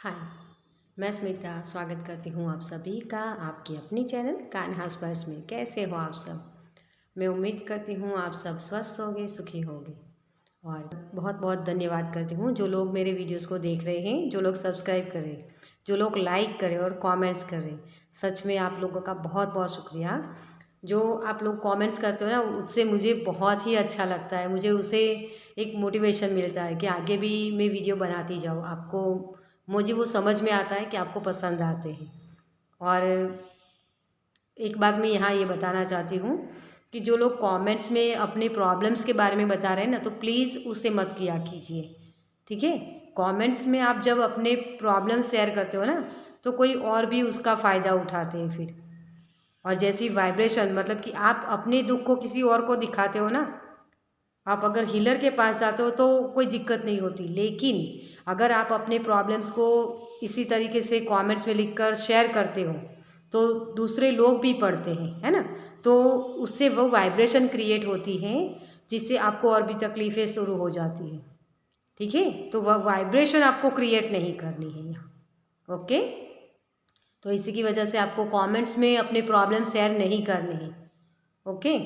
हाय, मैं स्मिता स्वागत करती हूँ आप सभी का आपकी अपनी चैनल कान्हा स्पर्श में। कैसे हो आप सब? मैं उम्मीद करती हूँ आप सब स्वस्थ होंगे, सुखी होंगे। और बहुत बहुत धन्यवाद करती हूँ जो लोग मेरे वीडियोस को देख रहे हैं, जो लोग सब्सक्राइब करें, जो लोग लाइक करें और कमेंट्स करें। सच में आप लोगों का बहुत बहुत शुक्रिया। जो आप लोग कमेंट्स करते हो ना, उससे मुझे बहुत ही अच्छा लगता है। मुझे उससे एक मोटिवेशन मिलता है कि आगे भी मैं वीडियो बनाती जाऊँ। मुझे वो समझ में आता है कि आपको पसंद आते हैं। और एक बात मैं यहाँ ये बताना चाहती हूँ कि जो लोग कमेंट्स में अपने प्रॉब्लम्स के बारे में बता रहे हैं ना, तो प्लीज़ उसे मत किया कीजिए, ठीक है। कमेंट्स में आप जब अपने प्रॉब्लम शेयर करते हो ना, तो कोई और भी उसका फ़ायदा उठाते हैं फिर। और जैसी वाइब्रेशन, मतलब कि आप अपने दुख को किसी और को दिखाते हो ना, आप अगर हीलर के पास जाते हो तो कोई दिक्कत नहीं होती, लेकिन अगर आप अपने प्रॉब्लम्स को इसी तरीके से कमेंट्स में लिखकर शेयर करते हो तो दूसरे लोग भी पढ़ते हैं, है ना। तो उससे वो वाइब्रेशन क्रिएट होती है जिससे आपको और भी तकलीफ़ें शुरू हो जाती हैं, ठीक है। तो वह वाइब्रेशन आपको क्रिएट नहीं करनी है यहाँ, ओके। तो इसी की वजह से आपको कमेंट्स में अपने प्रॉब्लम शेयर नहीं करने हैं, ओके।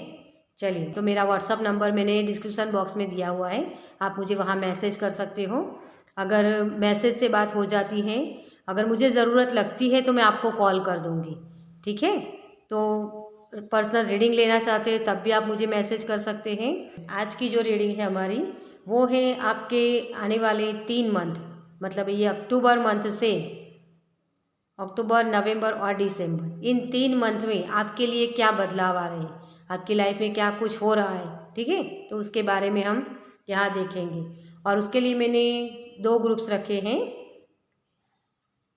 चलिए, तो मेरा व्हाट्सअप नंबर मैंने डिस्क्रिप्शन बॉक्स में दिया हुआ है, आप मुझे वहाँ मैसेज कर सकते हो। अगर मैसेज से बात हो जाती है, अगर मुझे ज़रूरत लगती है तो मैं आपको कॉल कर दूँगी, ठीक है। तो पर्सनल रीडिंग लेना चाहते हैं तब भी आप मुझे मैसेज कर सकते हैं। आज की जो रीडिंग है हमारी, वो है आपके आने वाले 3 मंथ, मतलब ये अक्टूबर मंथ से अक्टूबर, नवंबर और दिसंबर, इन 3 मंथ में आपके लिए क्या बदलाव आ रहे हैं, आपकी लाइफ में क्या कुछ हो रहा है, ठीक है। तो उसके बारे में हम यहाँ देखेंगे। और उसके लिए मैंने 2 ग्रुप्स रखे हैं।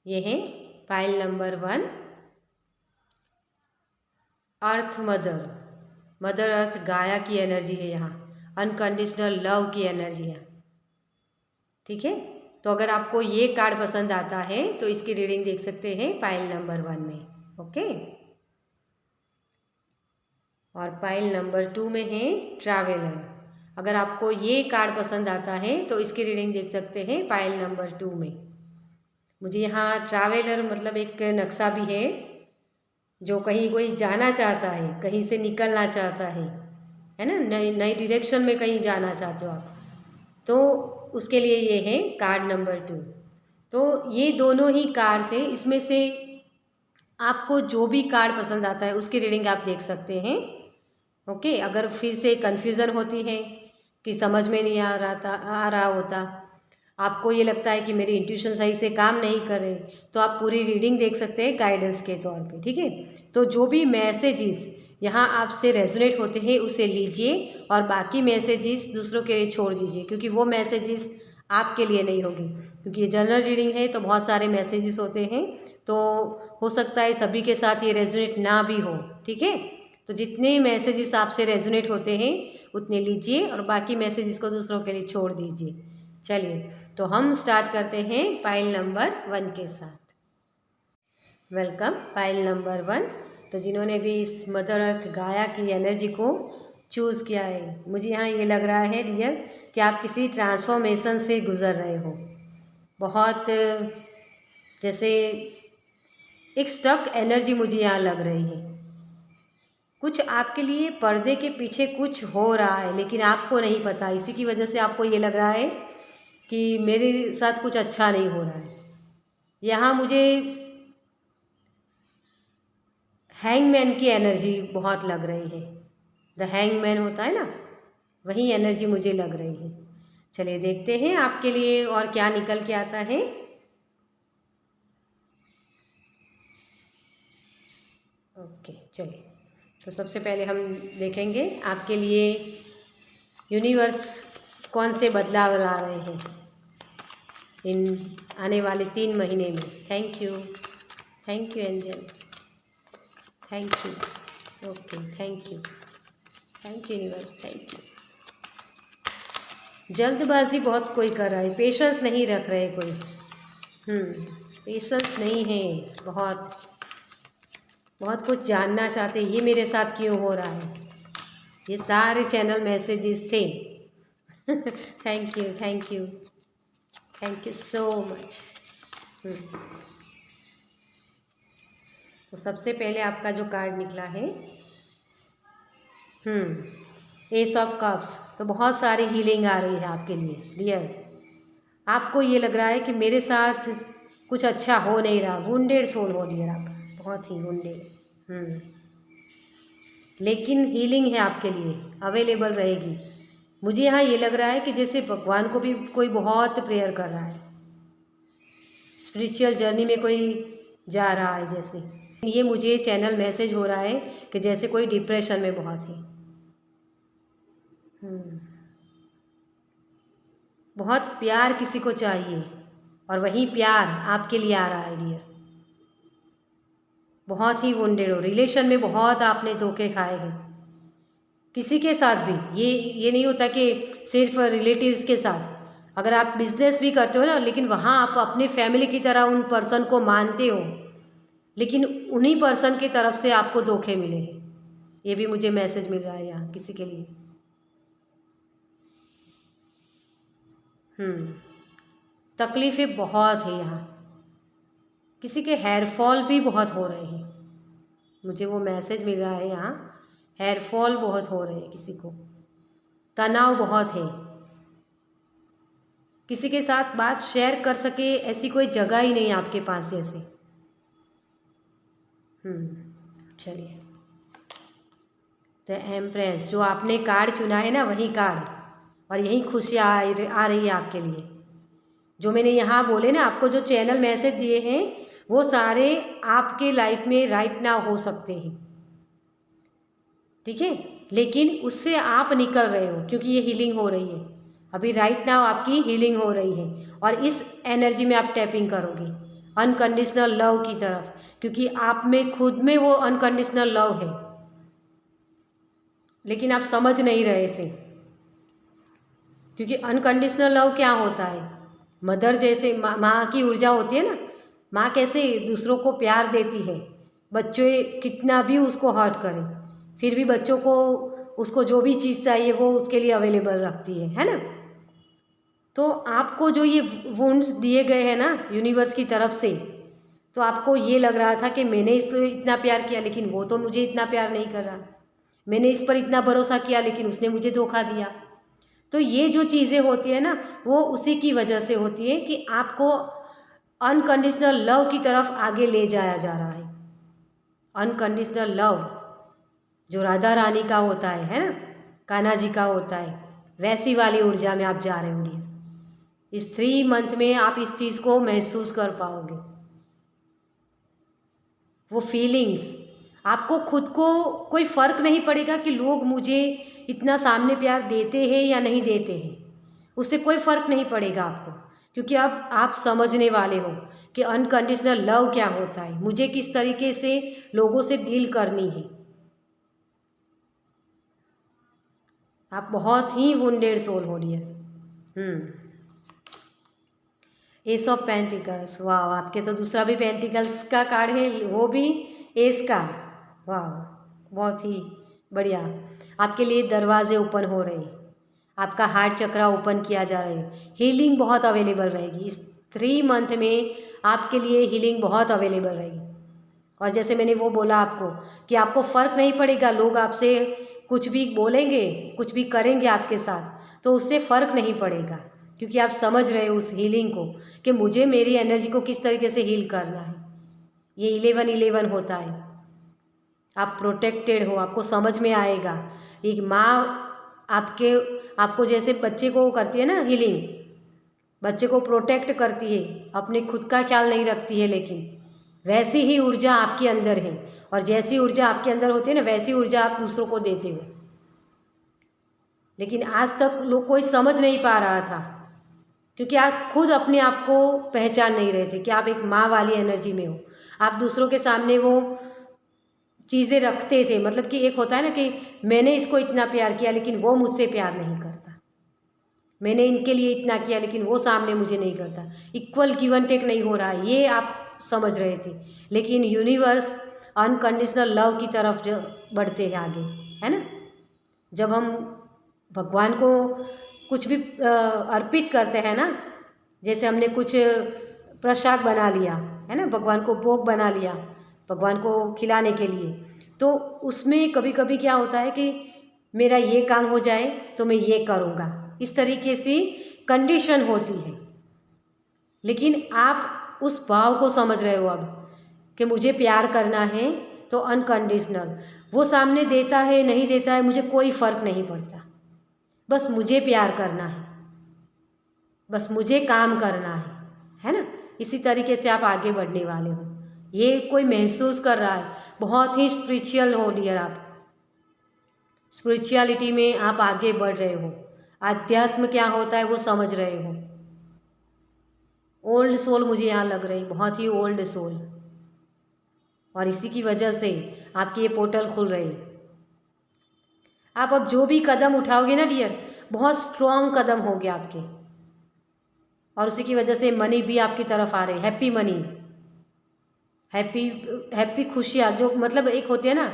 ये हैं पाइल नंबर 1, अर्थ मदर, मदर अर्थ गाया की एनर्जी है यहाँ, अनकंडीशनल लव की एनर्जी है, ठीक है। तो अगर आपको ये कार्ड पसंद आता है तो इसकी रीडिंग देख सकते हैं पाइल नंबर 1 में, ओके। और पाइल नंबर 2 में है ट्रैवलर। अगर आपको ये कार्ड पसंद आता है तो इसकी रीडिंग देख सकते हैं पाइल नंबर 2 में। मुझे यहाँ ट्रैवलर मतलब एक नक्शा भी है, जो कहीं कोई जाना चाहता है, कहीं से निकलना चाहता है ना, नई नई डायरेक्शन में कहीं जाना चाहते हो आप, तो उसके लिए ये है कार्ड नंबर 2। तो ये दोनों ही कार्ड से, इसमें से आपको जो भी कार्ड पसंद आता है उसकी रीडिंग आप देख सकते हैं, ओके। अगर फिर से कन्फ्यूज़न होती है कि समझ में नहीं आ रहा होता, आपको ये लगता है कि मेरी इंट्यूशन सही से काम नहीं कर रही, तो आप पूरी रीडिंग देख सकते हैं गाइडेंस के तौर पे, ठीक है। तो जो भी मैसेजेस यहाँ आपसे रेजोनेट होते हैं उसे लीजिए और बाकी मैसेजेस दूसरों के लिए छोड़ दीजिए, क्योंकि वो मैसेजेस आपके लिए नहीं होगी। क्योंकि ये जनरल रीडिंग है तो बहुत सारे मैसेजेस होते हैं, तो हो सकता है सभी के साथ ये रेजोनेट ना भी हो, ठीक है। तो जितने मैसेजेस आपसे रेजोनेट होते हैं उतने लीजिए और बाकी मैसेजेस को दूसरों के लिए छोड़ दीजिए। चलिए, तो हम स्टार्ट करते हैं पाइल नंबर 1 के साथ। Welcome pile number 1। तो जिन्होंने भी इस मदर अर्थ गाया की एनर्जी को चूज़ किया है, मुझे यहाँ ये लग रहा है रियल कि आप किसी ट्रांसफॉर्मेशन से गुज़र रहे हो। बहुत जैसे एक स्टक एनर्जी मुझे यहाँ लग रही है। कुछ आपके लिए पर्दे के पीछे कुछ हो रहा है लेकिन आपको नहीं पता, इसी की वजह से आपको ये लग रहा है कि मेरे साथ कुछ अच्छा नहीं हो रहा है। यहाँ मुझे हैंगमैन की एनर्जी बहुत लग रही है। द हैंगमैन होता है ना, वही एनर्जी मुझे लग रही है। चलिए देखते हैं आपके लिए और क्या निकल के आता है। ओके, चलिए, तो सबसे पहले हम देखेंगे आपके लिए यूनिवर्स कौन से बदलाव ला रहे हैं इन आने वाले 3 महीने में। Thank you angel, thank you, okay, thank you universe, thank you. जल्दबाजी बहुत कोई कर रहा है, पेशेंस नहीं रख रहे कोई, पेशेंस नहीं है, बहुत बहुत कुछ जानना चाहते ये मेरे साथ क्यों हो रहा है। ये सारे चैनल मैसेजेस थे। Thank you so much. तो सबसे पहले आपका जो कार्ड निकला है एस ऑफ कप्स, तो बहुत सारी हीलिंग आ रही है आपके लिए डियर। आपको ये लग रहा है कि मेरे साथ कुछ अच्छा हो नहीं रहा, वुंडेड सोल हो डियर आप, बहुत ही वुंडेड। लेकिन हीलिंग है आपके लिए, अवेलेबल रहेगी। मुझे यहाँ ये लग रहा है कि जैसे भगवान को भी कोई बहुत प्रेयर कर रहा है, स्पिरिचुअल जर्नी में कोई जा रहा है जैसे। ये मुझे चैनल मैसेज हो रहा है कि जैसे कोई डिप्रेशन में बहुत है। बहुत प्यार किसी को चाहिए और वही प्यार आपके लिए आ रहा है डियर। बहुत ही वुंडेड हो, रिलेशन में बहुत आपने धोखे खाए हैं किसी के साथ भी। ये नहीं होता कि सिर्फ रिलेटिव्स के साथ, अगर आप बिजनेस भी करते हो ना, लेकिन वहाँ आप अपने फैमिली की तरह उन पर्सन को मानते हो, लेकिन उन्हीं पर्सन की तरफ से आपको धोखे मिले हैं। ये भी मुझे मैसेज मिल रहा है यहाँ किसी के लिए। तकलीफ़ें बहुत है यहाँ, किसी के हेयर फॉल भी बहुत हो रहे हैं, मुझे वो मैसेज मिल रहा है यहाँ। हेयर फॉल बहुत हो रहे हैं किसी को, तनाव बहुत है, किसी के साथ बात शेयर कर सके ऐसी कोई जगह ही नहीं आपके पास जैसे। चलिए, द एम्प्रेस जो आपने कार्ड चुना है ना, वही कार्ड, और यही खुशियाँ आ रही है आपके लिए। जो मैंने यहाँ बोले ना आपको, जो चैनल मैसेज दिए हैं वो सारे आपके लाइफ में राइट नाउ हो सकते हैं, ठीक है। लेकिन उससे आप निकल रहे हो क्योंकि ये हीलिंग हो रही है अभी, राइट नाउ आपकी हीलिंग हो रही है। और इस एनर्जी में आप टैपिंग करोगे अनकंडीशनल लव की तरफ, क्योंकि आप में खुद में वो अनकंडीशनल लव है, लेकिन आप समझ नहीं रहे थे। क्योंकि अनकंडीशनल लव क्या होता है, मदर जैसे माँ की ऊर्जा होती है ना, माँ कैसे दूसरों को प्यार देती है, बच्चे कितना भी उसको हर्ट करें फिर भी बच्चों को उसको जो भी चीज़ चाहिए वो उसके लिए अवेलेबल रखती है ना। तो आपको जो ये वुंड्स दिए गए हैं ना यूनिवर्स की तरफ से, तो आपको ये लग रहा था कि मैंने इसको इतना प्यार किया लेकिन वो तो मुझे इतना प्यार नहीं कर रहा, मैंने इस पर इतना भरोसा किया लेकिन उसने मुझे धोखा दिया। तो ये जो चीज़ें होती है ना, वो उसी की वजह से होती है कि आपको अनकंडीशनल लव की तरफ आगे ले जाया जा रहा है। अनकंडीशनल लव जो राधा रानी का होता है ना, कान्हा जी का होता है, वैसी वाली ऊर्जा में आप जा रहे हो। इस 3 मंथ में आप इस चीज़ को महसूस कर पाओगे, वो फीलिंग्स। आपको खुद को कोई फ़र्क नहीं पड़ेगा कि लोग मुझे इतना सामने प्यार देते हैं या नहीं देते हैं, उससे कोई फ़र्क नहीं पड़ेगा आपको, क्योंकि अब आप समझने वाले हो कि अनकंडीशनल लव क्या होता है, मुझे किस तरीके से लोगों से डील करनी है। आप बहुत ही वुंडेड सोल हो डियर। एस ऑफ पेंटिकल्स, वाह, आपके तो दूसरा भी पेंटिकल्स का कार्ड है, वो भी एस का, वाह, बहुत ही बढ़िया। आपके लिए दरवाजे ओपन हो रहे हैं, आपका हार्ट चक्रा ओपन किया जा रहा है, हीलिंग बहुत अवेलेबल रहेगी इस 3 मंथ में, आपके लिए हीलिंग बहुत अवेलेबल रहेगी। और जैसे मैंने वो बोला आपको कि आपको फ़र्क नहीं पड़ेगा, लोग आपसे कुछ भी बोलेंगे, कुछ भी करेंगे आपके साथ, तो उससे फ़र्क नहीं पड़ेगा, क्योंकि आप समझ रहे हो उस हीलिंग को कि मुझे मेरी एनर्जी को किस तरीके से हील करना है। ये 11-11 होता है, आप प्रोटेक्टेड हो, आपको समझ में आएगा। एक माँ आपको जैसे बच्चे को करती है ना हीलिंग, बच्चे को प्रोटेक्ट करती है, अपने खुद का ख्याल नहीं रखती है, लेकिन वैसी ही ऊर्जा आपके अंदर है, और जैसी ऊर्जा आपके अंदर होती है ना, वैसी ऊर्जा आप दूसरों को देते हो। लेकिन आज तक लोग कोई समझ नहीं पा रहा था, क्योंकि आप खुद अपने आप को पहचान नहीं रहे थे कि आप एक माँ वाली एनर्जी में हो। आप दूसरों के सामने वो चीज़ें रखते थे, मतलब कि एक होता है ना कि मैंने इसको इतना प्यार किया लेकिन वो मुझसे प्यार नहीं करता, मैंने इनके लिए इतना किया लेकिन वो सामने मुझे नहीं करता, इक्वल गिव एंड टेक नहीं हो रहा है, ये आप समझ रहे थे। लेकिन यूनिवर्स अनकंडीशनल लव की तरफ जो बढ़ते हैं आगे, है ना। जब हम भगवान को कुछ भी अर्पित करते हैं ना, जैसे हमने कुछ प्रसाद बना लिया, है ना, भगवान को भोग बना लिया भगवान को खिलाने के लिए, तो उसमें कभी कभी क्या होता है कि मेरा ये काम हो जाए तो मैं ये करूँगा, इस तरीके से कंडीशन होती है। लेकिन आप उस भाव को समझ रहे हो अब कि मुझे प्यार करना है तो अनकंडीशनल, वो सामने देता है नहीं देता है मुझे कोई फ़र्क नहीं पड़ता, बस मुझे प्यार करना है, बस मुझे काम करना है ना। इसी तरीके से आप आगे बढ़ने वाले हो, ये कोई महसूस कर रहा है, बहुत ही स्पिरिचुअल हो डियर, आप स्पिरिचुअलिटी में आप आगे बढ़ रहे हो, आध्यात्म क्या होता है वो समझ रहे हो। ओल्ड सोल मुझे यहाँ लग रही, बहुत ही ओल्ड सोल, और इसी की वजह से आपकी ये पोर्टल खुल रही है। आप अब जो भी कदम उठाओगे ना डियर, बहुत स्ट्रॉन्ग कदम होगे आपके, और उसी की वजह से मनी भी आपकी तरफ आ रही, हैप्पी मनी, हैप्पी खुशियाँ, जो मतलब एक होती है ना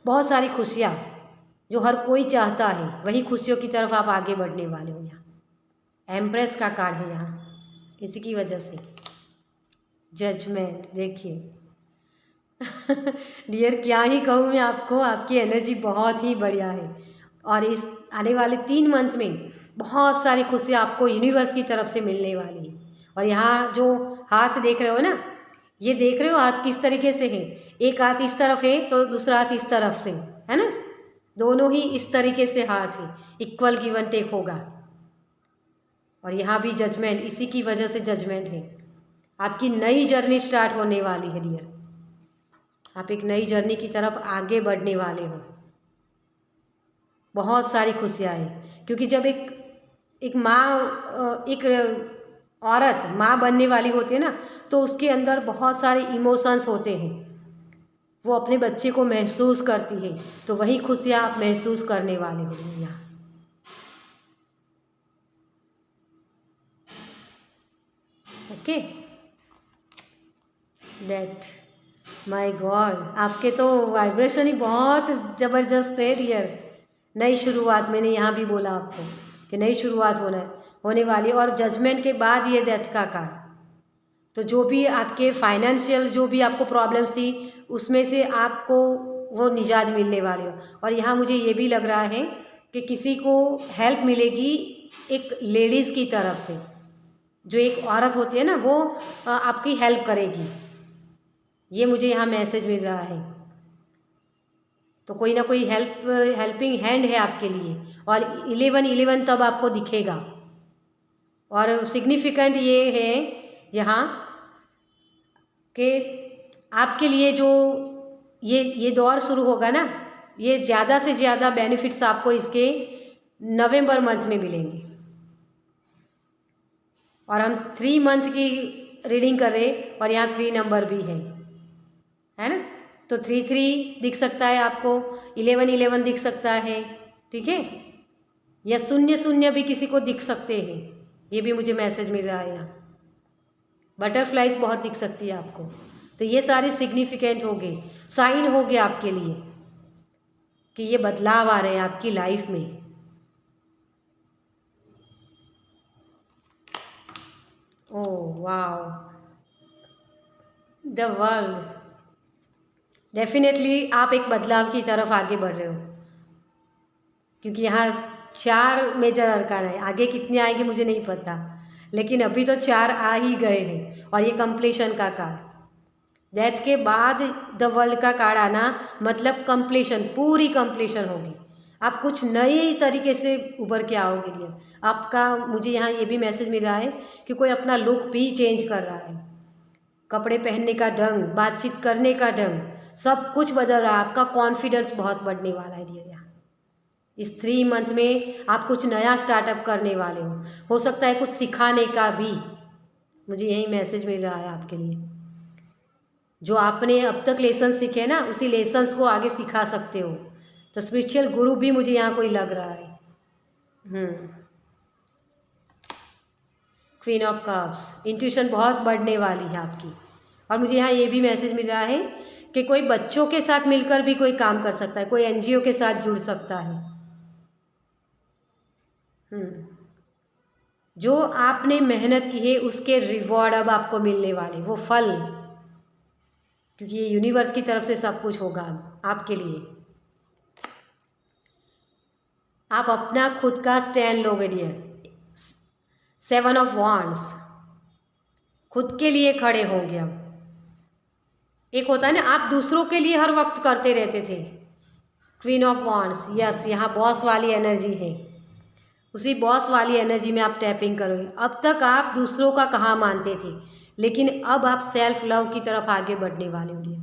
बहुत सारी खुशियाँ जो हर कोई चाहता है, वही खुशियों की तरफ आप आगे बढ़ने वाले हो। यहाँ एम्प्रेस का कार्ड है यहाँ, इसी की वजह से जजमेंट देखिए। डियर क्या ही कहूँ मैं आपको, आपकी एनर्जी बहुत ही बढ़िया है, और इस आने वाले 3 मंथ में बहुत सारी खुशियाँ आपको यूनिवर्स की तरफ से मिलने वाली है। और यहाँ जो हाथ देख रहे हो ना, ये देख रहे हो हाथ किस तरीके से है, एक हाथ इस तरफ है तो दूसरा हाथ इस तरफ से, है ना, दोनों ही इस तरीके से हाथ है, इक्वल गिव एंड टेक होगा। और यहाँ भी जजमेंट, इसी की वजह से जजमेंट है। आपकी नई जर्नी स्टार्ट होने वाली है डियर, आप एक नई जर्नी की तरफ आगे बढ़ने वाले हो, बहुत सारी खुशियाँ हैं। क्योंकि जब एक माँ, एक औरत माँ बनने वाली होती है ना, तो उसके अंदर बहुत सारे इमोशंस होते हैं, वो अपने बच्चे को महसूस करती है, तो वही खुशियाँ आप महसूस करने वाले हो यहाँ। ओके, दैट माय गॉड, आपके तो वाइब्रेशन ही बहुत ज़बरदस्त है डियर। नई शुरुआत, मैंने यहाँ भी बोला आपको कि नई शुरुआत होने वाली, और जजमेंट के बाद ये डेथ का कार्ड, तो जो भी आपके फाइनेंशियल जो भी आपको प्रॉब्लम्स थी उसमें से आपको वो निजात मिलने वाली हो। और यहाँ मुझे ये भी लग रहा है कि किसी को हेल्प मिलेगी एक लेडीज़ की तरफ से, जो एक औरत होती है ना वो आपकी हेल्प करेगी, ये मुझे यहाँ मैसेज मिल रहा है। तो कोई ना कोई हेल्पिंग हैंड है आपके लिए, और 11-11 तब आपको दिखेगा। और सिग्निफिकेंट ये है यहाँ कि आपके लिए जो ये दौर शुरू होगा ना, ये ज़्यादा से ज़्यादा बेनिफिट्स आपको इसके नवंबर मंथ में मिलेंगे। और हम 3 मंथ की रीडिंग कर रहे, और यहाँ 3 नंबर भी है ना, तो 3-3 दिख सकता है आपको, 11-11 दिख सकता है, ठीक है, या 0-0 भी किसी को दिख सकते हैं, ये भी मुझे मैसेज मिल रहा है। यहाँ बटरफ्लाइज बहुत दिख सकती है आपको, तो ये सारे सिग्निफिकेंट हो गए, साइन हो गए आपके लिए कि ये बदलाव आ रहे हैं आपकी लाइफ में। Oh wow, the world, definitely आप एक बदलाव की तरफ आगे बढ़ रहे हो, क्योंकि यहाँ 4 मेजर अरकान है, आगे कितने आएंगे मुझे नहीं पता, लेकिन अभी तो 4 आ ही गए हैं। और ये कंप्लीशन का कार्ड, डेथ के बाद द वर्ल्ड का कार्ड आना मतलब कंप्लीशन, पूरी कंप्लीशन होगी, आप कुछ नए तरीके से उभर के आओगे लिए आपका। मुझे यहाँ ये भी मैसेज मिल रहा है कि कोई अपना लुक भी चेंज कर रहा है, कपड़े पहनने का ढंग, बातचीत करने का ढंग, सब कुछ बदल रहा है, आपका कॉन्फिडेंस बहुत बढ़ने वाला है डियर। यहाँ इस 3 मंथ में आप कुछ नया स्टार्टअप करने वाले हो सकता है कुछ सिखाने का भी, मुझे यही मैसेज मिल रहा है आपके लिए। जो आपने अब तक लेसन सीखे ना, उसी लेसन्स को आगे सिखा सकते हो, तो स्पिरिचुअल गुरु भी मुझे यहाँ कोई लग रहा है। क्वीन ऑफ कप्स, इंट्यूशन बहुत बढ़ने वाली है आपकी। और मुझे यहाँ ये भी मैसेज मिल रहा है कि कोई बच्चों के साथ मिलकर भी कोई काम कर सकता है, कोई एनजीओ के साथ जुड़ सकता है। जो आपने मेहनत की है उसके रिवॉर्ड अब आपको मिलने वाले, वो फल, क्योंकि ये यूनिवर्स की तरफ से सब कुछ होगा अब आपके लिए। आप अपना खुद का स्टैंड लोगे डियर। 7 ऑफ वांड्स, खुद के लिए खड़े होंगे अब। एक होता है ना, आप दूसरों के लिए हर वक्त करते रहते थे। क्वीन ऑफ वांड्स, यस, यहाँ बॉस वाली एनर्जी है। उसी बॉस वाली एनर्जी में आप टैपिंग करोगे। अब तक आप दूसरों का कहाँ मानते थे, लेकिन अब आप सेल्फ लव की तरफ आगे बढ़ने वाले हो।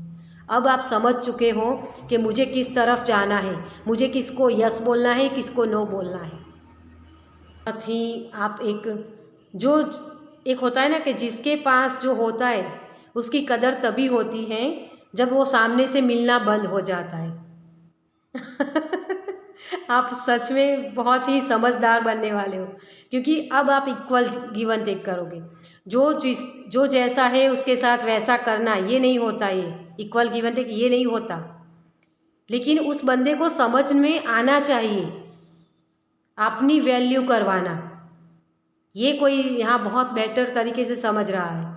अब आप समझ चुके हो कि मुझे किस तरफ जाना है, मुझे किसको यस बोलना है, किसको नो बोलना है। साथ ही आप जो एक होता है ना कि जिसके पास जो होता है उसकी कदर तभी होती है जब वो सामने से मिलना बंद हो जाता है। आप सच में बहुत ही समझदार बनने वाले हो, क्योंकि अब आप इक्वल गिवन टेक करोगे। जो जैसा है उसके साथ वैसा करना, ये नहीं होता, ये इक्वल गिवन टेक ये नहीं होता। लेकिन उस बंदे को समझ में आना चाहिए, अपनी वैल्यू करवाना। ये कोई यहाँ बहुत बेटर तरीके से समझ रहा है।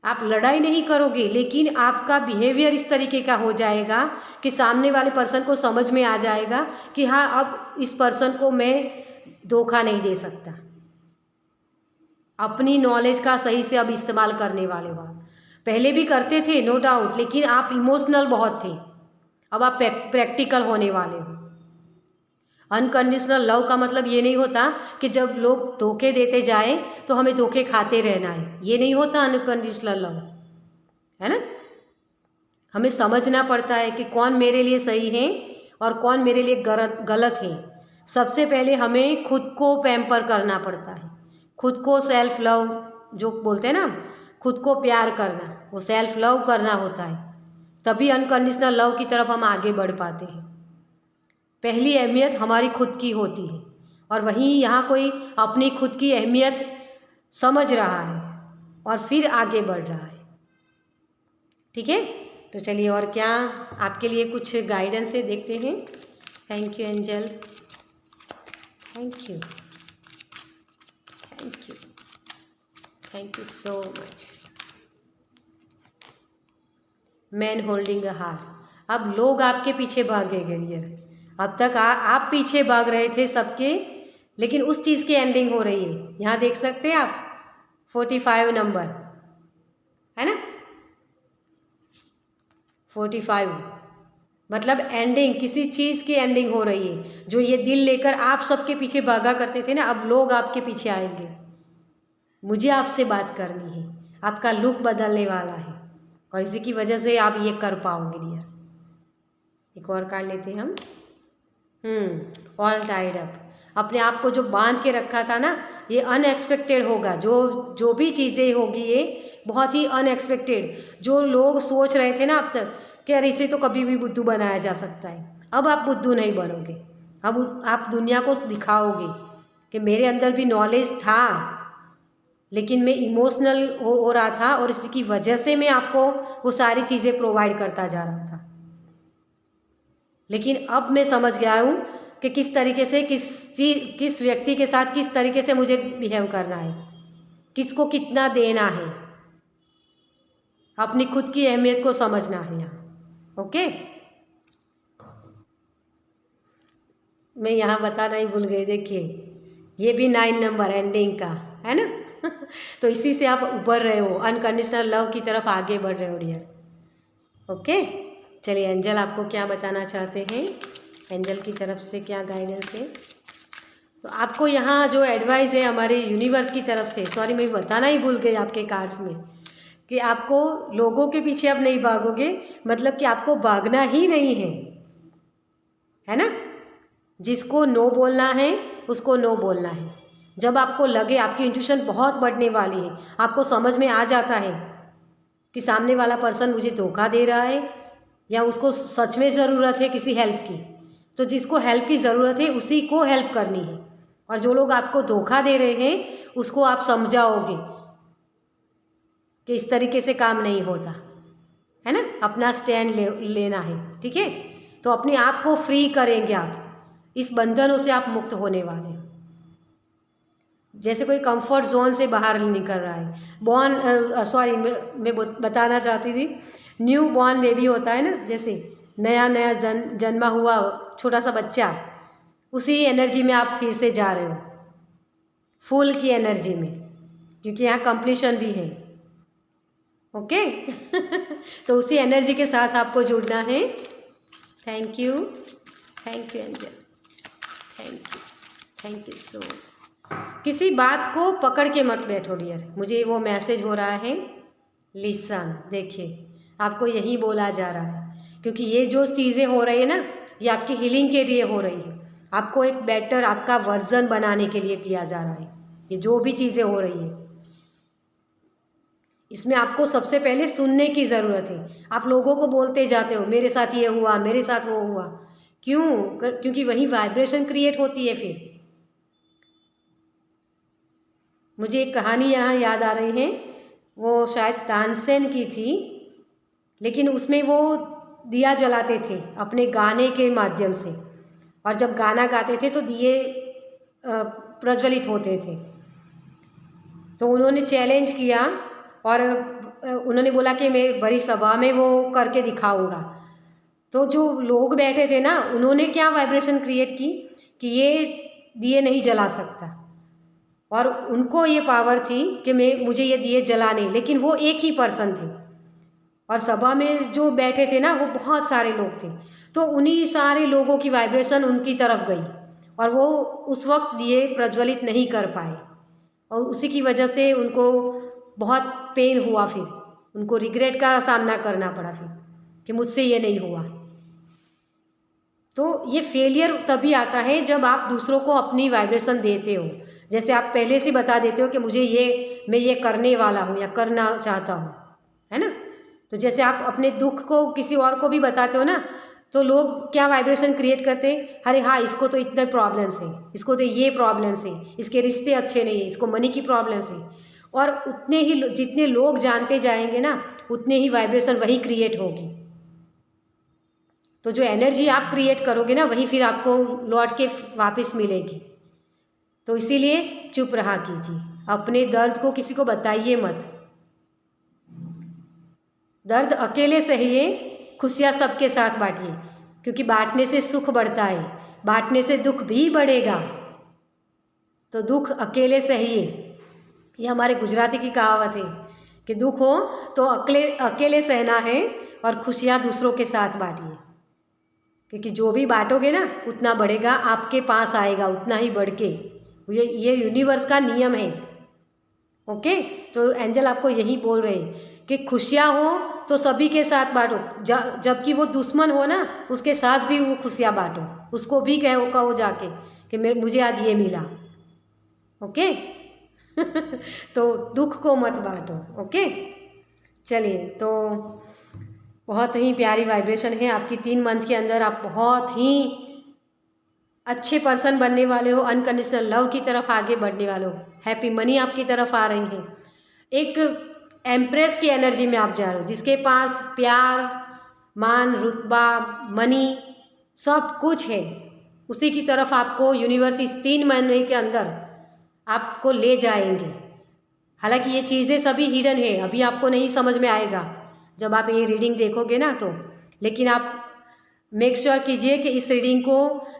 आप लड़ाई नहीं करोगे, लेकिन आपका बिहेवियर इस तरीके का हो जाएगा कि सामने वाले पर्सन को समझ में आ जाएगा कि हाँ, अब इस पर्सन को मैं धोखा नहीं दे सकता। अपनी नॉलेज का सही से अब इस्तेमाल करने वाले हो आप। पहले भी करते थे नो डाउट, लेकिन आप इमोशनल बहुत थे। अब आप प्रैक्टिकल होने वाले हो। अनकंडीशनल लव का मतलब ये नहीं होता कि जब लोग धोखे देते जाए तो हमें धोखे खाते रहना है, ये नहीं होता अनकंडीशनल लव, है ना। हमें समझना पड़ता है कि कौन मेरे लिए सही है और कौन मेरे लिए गलत है। सबसे पहले हमें खुद को पैम्पर करना पड़ता है, खुद को सेल्फ लव जो बोलते हैं ना, खुद को प्यार करना, वो सेल्फ लव करना होता है। तभी अनकंडीशनल लव की तरफ हम आगे बढ़ पाते हैं। पहली अहमियत हमारी खुद की होती है, और वहीं यहाँ कोई अपनी खुद की अहमियत समझ रहा है और फिर आगे बढ़ रहा है। ठीक है, तो चलिए और क्या आपके लिए कुछ गाइडेंस से देखते हैं। Thank you angel, thank you, thank you, thank you so much. Man holding a heart, अब लोग आपके पीछे भागेंगे डियर। अब तक आप पीछे भाग रहे थे सबके, लेकिन उस चीज़ की एंडिंग हो रही है। यहाँ देख सकते हैं आप 45 नंबर, है ना, 45 मतलब एंडिंग, किसी चीज़ की एंडिंग हो रही है। जो ये दिल लेकर आप सबके पीछे भागा करते थे ना, अब लोग आपके पीछे आएंगे। मुझे आपसे बात करनी है, आपका लुक बदलने वाला है, और इसी की वजह से आप ये कर पाओगे डियर। एक और कार्ड लेते हैं हम। ऑल टाइड अप, अपने आप को जो बांध के रखा था ना, ये अनएक्सपेक्टेड होगा। जो भी चीज़ें होगी ये बहुत ही अनएक्सपेक्टेड। जो लोग सोच रहे थे ना अब तक कि अरे इसे तो कभी भी बुद्धू बनाया जा सकता है, अब आप बुद्धू नहीं बनोगे। अब आप दुनिया को दिखाओगे कि मेरे अंदर भी नॉलेज था, लेकिन मैं इमोशनल हो रहा था, और इसकी वजह से मैं आपको वो सारी चीज़ें प्रोवाइड करता जा रहा था। लेकिन अब मैं समझ गया हूँ कि किस तरीके से किस व्यक्ति के साथ किस तरीके से मुझे बिहेव करना है, किसको कितना देना है। अपनी खुद की अहमियत को समझना है यहाँ। ओके, मैं यहाँ बताना ही भूल गई, देखिए ये भी 9 नंबर एंडिंग का है ना। तो इसी से आप उभर रहे हो, अनकंडीशनल लव की तरफ आगे बढ़ रहे हो डियर। ओके, चलिए एंजल आपको क्या बताना चाहते हैं, एंजल की तरफ से क्या गाइडेंस है। तो आपको यहाँ जो एडवाइस है हमारे यूनिवर्स की तरफ से, सॉरी मैं बताना ही भूल गई आपके कार्ड्स में, कि आपको लोगों के पीछे अब नहीं भागोगे, मतलब कि आपको भागना ही नहीं है ना। जिसको नो बोलना है उसको नो बोलना है। जब आपको लगे, आपकी इंट्यूशन बहुत बढ़ने वाली है, आपको समझ में आ जाता है कि सामने वाला पर्सन मुझे धोखा दे रहा है या उसको सच में ज़रूरत है किसी हेल्प की, तो जिसको हेल्प की ज़रूरत है उसी को हेल्प करनी है। और जो लोग आपको धोखा दे रहे हैं उसको आप समझाओगे कि इस तरीके से काम नहीं होता, है ना। अपना स्टैंड लेना है, ठीक है। तो अपने आप को फ्री करेंगे आप, इस बंधनों से आप मुक्त होने वाले हैं। जैसे कोई कंफर्ट जोन से बाहर निकल रहा है। मैं बताना चाहती थी, न्यू बॉर्न बेबी होता है ना, जैसे नया नया जन्मा हुआ छोटा सा बच्चा, उसी एनर्जी में आप फिर से जा रहे हो, फूल की एनर्जी में, क्योंकि यहाँ कंप्लीशन भी है। ओके तो उसी एनर्जी के साथ आपको जुड़ना है। Thank you angel, thank you so. किसी बात को पकड़ के मत बैठो डियर, मुझे वो मैसेज हो रहा है, लिसन। देखिए आपको यही बोला जा रहा है, क्योंकि ये जो चीज़ें हो रही है ना, ये आपकी हीलिंग के लिए हो रही है, आपको एक बेटर आपका वर्जन बनाने के लिए किया जा रहा है। ये जो भी चीज़ें हो रही है, इसमें आपको सबसे पहले सुनने की ज़रूरत है। आप लोगों को बोलते जाते हो, मेरे साथ ये हुआ, मेरे साथ वो हुआ, क्यों? क्योंकि वही वाइब्रेशन क्रिएट होती है। फिर मुझे एक कहानी यहाँ याद आ रही है, वो शायद तानसेन की थी, लेकिन उसमें वो दिया जलाते थे अपने गाने के माध्यम से, और जब गाना गाते थे तो दिए प्रज्वलित होते थे। तो उन्होंने चैलेंज किया और उन्होंने बोला कि मैं बड़ी सभा में वो करके दिखाऊंगा। तो जो लोग बैठे थे ना, उन्होंने क्या वाइब्रेशन क्रिएट की कि ये दिए नहीं जला सकता, और उनको ये पावर थी कि मुझे ये दिए जलाने, लेकिन वो एक ही पर्सन थे, और सभा में जो बैठे थे ना वो बहुत सारे लोग थे। तो उन्हीं सारे लोगों की वाइब्रेशन उनकी तरफ गई, और वो उस वक्त दिए प्रज्वलित नहीं कर पाए, और उसी की वजह से उनको बहुत पेन हुआ। फिर उनको रिग्रेट का सामना करना पड़ा फिर कि मुझसे ये नहीं हुआ। तो ये फेलियर तभी आता है जब आप दूसरों को अपनी वाइब्रेशन देते हो। जैसे आप पहले से बता देते हो कि मैं ये करने वाला हूँ या करना चाहता हूँ, है ना। तो जैसे आप अपने दुख को किसी और को भी बताते हो ना, तो लोग क्या वाइब्रेशन क्रिएट करते हैं, अरे हाँ इसको तो इतने प्रॉब्लम्स है, इसको तो ये प्रॉब्लम्स है, इसके रिश्ते अच्छे नहीं है, इसको मनी की प्रॉब्लम्स है। और उतने ही जितने लोग जानते जाएंगे ना, उतने ही वाइब्रेशन वही क्रिएट होगी। तो जो एनर्जी आप क्रिएट करोगे ना, वही फिर आपको लौट के वापस मिलेगी। तो इसीलिए चुप रहा कीजिए, अपने दर्द को किसी को बताइए मत। दर्द अकेले सहिए, खुशियाँ सबके साथ बांटिए, क्योंकि बांटने से सुख बढ़ता है, बांटने से दुख भी बढ़ेगा। तो दुख अकेले सहिए, ये हमारे गुजराती की कहावत है कि दुख हो तो अकेले सहना है, और खुशियाँ दूसरों के साथ बांटिए, क्योंकि जो भी बांटोगे ना उतना बढ़ेगा, आपके पास आएगा उतना ही बढ़ के। ये यूनिवर्स का नियम है। ओके, तो एंजल आपको यही बोल रहे हैं कि खुशियाँ हो तो सभी के साथ बांटो, जबकि वो दुश्मन हो ना, उसके साथ भी वो खुशियाँ बांटो, उसको भी कहो जाके कि मुझे आज ये मिला। ओके तो दुख को मत बांटो। ओके, चलिए, तो बहुत ही प्यारी वाइब्रेशन है आपकी। 3 मंथ के अंदर आप बहुत ही अच्छे पर्सन बनने वाले हो, अनकंडीशनल लव की तरफ आगे बढ़ने वाले हो, हैप्पी मनी आपकी तरफ आ रही है। एक एम्प्रेस की एनर्जी में आप जा रहे हो, जिसके पास प्यार, मान, रुतबा, मनी सब कुछ है, उसी की तरफ आपको यूनिवर्स इस 3 महीने के अंदर आपको ले जाएंगे। हालांकि ये चीज़ें सभी हिडन है, अभी आपको नहीं समझ में आएगा जब आप ये रीडिंग देखोगे ना, तो लेकिन आप मेक श्योर कीजिए कि इस रीडिंग को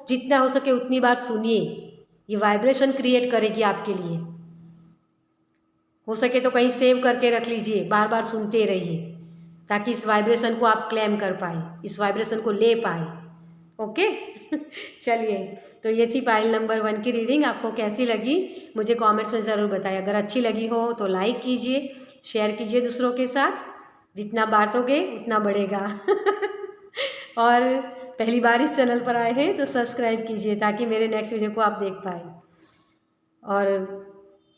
जितना हो सके उतनी बार सुनिए, ये वाइब्रेशन क्रिएट करेगी आपके लिए। हो सके तो कहीं सेव करके रख लीजिए, बार बार सुनते रहिए, ताकि इस वाइब्रेशन को आप क्लेम कर पाए, इस वाइब्रेशन को ले पाए। ओके चलिए, तो ये थी पाइल नंबर 1 की रीडिंग। आपको कैसी लगी मुझे कमेंट्स में ज़रूर बताइए। अगर अच्छी लगी हो तो लाइक कीजिए, शेयर कीजिए दूसरों के साथ, जितना बांटोगे उतना बढ़ेगा और पहली बार इस चैनल पर आए हैं तो सब्सक्राइब कीजिए, ताकि मेरे नेक्स्ट वीडियो को आप देख पाए। और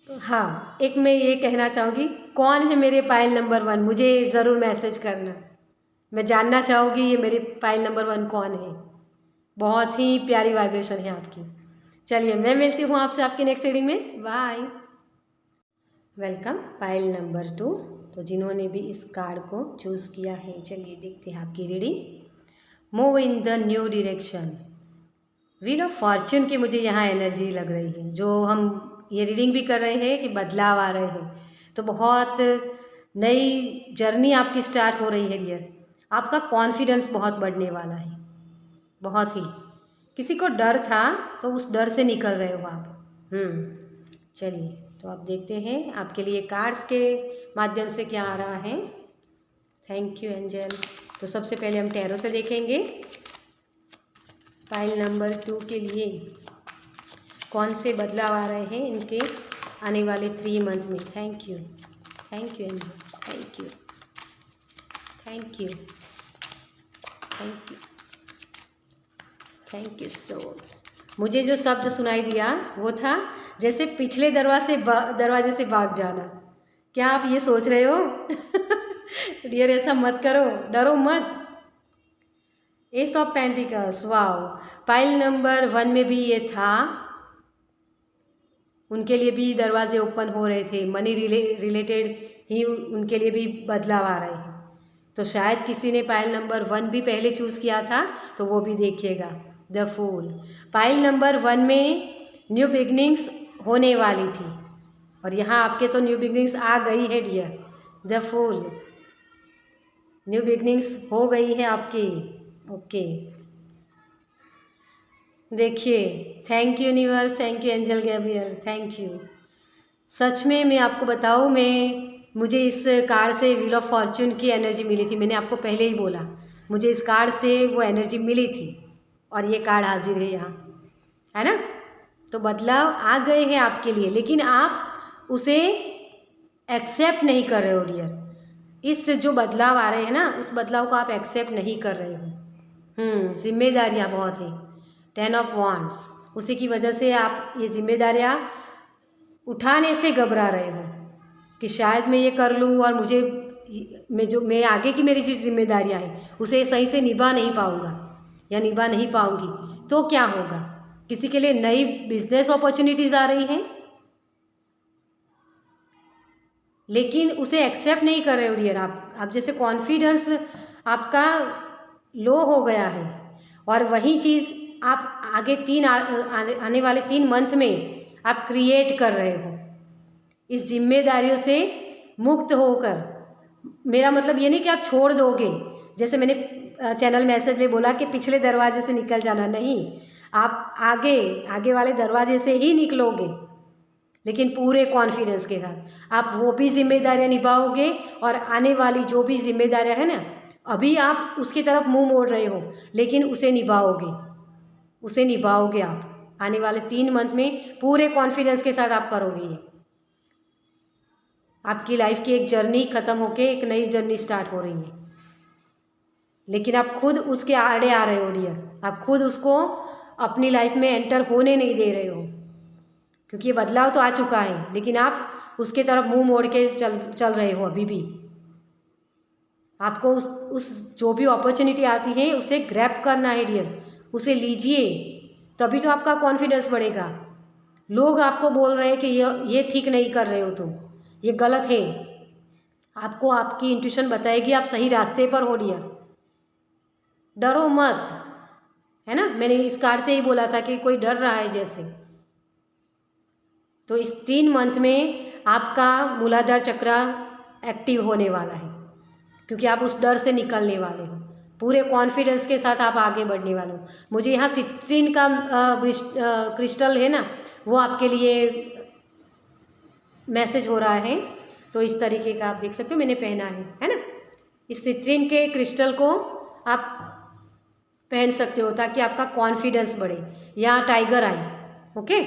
हाँ, एक मैं ये कहना चाहूँगी, कौन है मेरे पाइल नंबर 1, मुझे ज़रूर मैसेज करना, मैं जानना चाहूँगी ये मेरे पाइल नंबर 1 कौन है। बहुत ही प्यारी वाइब्रेशन है आपकी। चलिए, मैं मिलती हूँ आपसे आपकी नेक्स्ट रीडिंग में। बाय। Welcome pile number 2। तो जिन्होंने भी इस कार्ड को चूज़ किया है, चलिए देखते हैं आपकी reading. Move in the new direction. Wheel of fortune की मुझे यहाँ एनर्जी लग रही है। जो हम ये रीडिंग भी कर रहे हैं कि बदलाव आ रहे हैं। तो बहुत नई जर्नी आपकी स्टार्ट हो रही है डियर। आपका कॉन्फिडेंस बहुत बढ़ने वाला है, बहुत ही। किसी को डर था तो उस डर से निकल रहे हो आप। चलिए, तो आप देखते हैं आपके लिए कार्ड्स के माध्यम से क्या आ रहा है। Thank you angel. तो सबसे पहले हम टैरो से देखेंगे पाइल नंबर 2 के लिए कौन से बदलाव आ रहे हैं इनके आने वाले 3 मंथ में। Thank you angel, thank you, thank you, thank you, thank you so much. मुझे जो शब्द सुनाई दिया वो था जैसे पिछले दरवाजे से भाग जाना। क्या आप ये सोच रहे हो? डियर ऐसा मत करो, डरो मत। S of pentacles, wow. Pile number 1 में भी ये था, उनके लिए भी दरवाजे ओपन हो रहे थे, मनी रिलेटेड ही उनके लिए भी बदलाव आ रहे हैं। तो शायद किसी ने पाइल नंबर 1 भी पहले चूज़ किया था, तो वो भी देखिएगा। द फूल, पाइल नंबर 1 में न्यू बिगनिंग्स होने वाली थी और यहाँ आपके तो न्यू बिगनिंग्स आ गई है dear. The fool, new beginnings हो गई है आपकी। ओके, देखिए, thank you universe, thank you angel Gabriel, thank you. सच में मैं आपको बताऊँ, मुझे इस कार्ड से व्हील ऑफ फॉर्च्यून की एनर्जी मिली थी। मैंने आपको पहले ही बोला, मुझे इस कार्ड से वो एनर्जी मिली थी और ये कार्ड हाजिर है यहाँ, है ना। तो बदलाव आ गए हैं आपके लिए, लेकिन आप उसे एक्सेप्ट नहीं कर रहे हो डियर। इस जो बदलाव आ रहे हैं ना, उस बदलाव को आप एक्सेप्ट नहीं कर रहे हो। जिम्मेदारियाँ बहुत हैं। 10 ऑफ वांड्स, उसी की वजह से आप ये जिम्मेदारियाँ उठाने से घबरा रहे हो कि शायद मैं ये कर लूँ और मैं आगे की मेरी जो जिम्मेदारियाँ हैं उसे सही से निभा नहीं पाऊँगा या निभा नहीं पाऊँगी, तो क्या होगा। किसी के लिए नई बिजनेस अपॉर्चुनिटीज़ आ रही हैं, लेकिन उसे एक्सेप्ट नहीं कर रहे हो डियर। आप जैसे कॉन्फिडेंस आपका लो हो गया है और वही चीज़ आप आगे आने वाले 3 मंथ में आप क्रिएट कर रहे हो इस जिम्मेदारियों से मुक्त होकर। मेरा मतलब ये नहीं कि आप छोड़ दोगे, जैसे मैंने चैनल मैसेज में बोला कि पिछले दरवाजे से निकल जाना, नहीं। आप आगे वाले दरवाजे से ही निकलोगे, लेकिन पूरे कॉन्फिडेंस के साथ आप वो भी जिम्मेदारियां निभाओगे और आने वाली जो भी जिम्मेदारियां है ना, अभी आप उसकी तरफ मुंह मोड़ रहे हो, लेकिन उसे निभाओगे आप। आने वाले 3 मंथ में पूरे कॉन्फिडेंस के साथ आप करोगे ये। आपकी लाइफ की एक जर्नी ख़त्म होके एक नई जर्नी स्टार्ट हो रही है, लेकिन आप खुद उसके आड़े आ रहे हो डियर। आप खुद उसको अपनी लाइफ में एंटर होने नहीं दे रहे हो, क्योंकि ये बदलाव तो आ चुका है, लेकिन आप उसके तरफ मुंह मोड़ के चल रहे हो अभी भी। आपको उस जो भी अपॉर्चुनिटी आती है उसे ग्रैब करना है डियर, उसे लीजिए, तभी तो आपका कॉन्फिडेंस बढ़ेगा। लोग आपको बोल रहे हैं कि ये ठीक नहीं कर रहे हो तुम, ये गलत है। आपको आपकी इंट्यूशन बताएगी आप सही रास्ते पर हो डियर। डरो मत, है ना। मैंने इस कार्ड से ही बोला था कि कोई डर रहा है जैसे। तो इस 3 मंथ में आपका मूलाधार चक्र एक्टिव होने वाला है, क्योंकि आप उस डर से निकलने वाले हो। पूरे कॉन्फिडेंस के साथ आप आगे बढ़ने वाले हो। मुझे यहाँ सिट्रीन का क्रिस्टल है ना, वो आपके लिए मैसेज हो रहा है। तो इस तरीके का आप देख सकते हो, मैंने पहना है ना। इस सिट्रीन के क्रिस्टल को आप पहन सकते हो ताकि आपका कॉन्फिडेंस बढ़े। यहाँ टाइगर आई, ओके।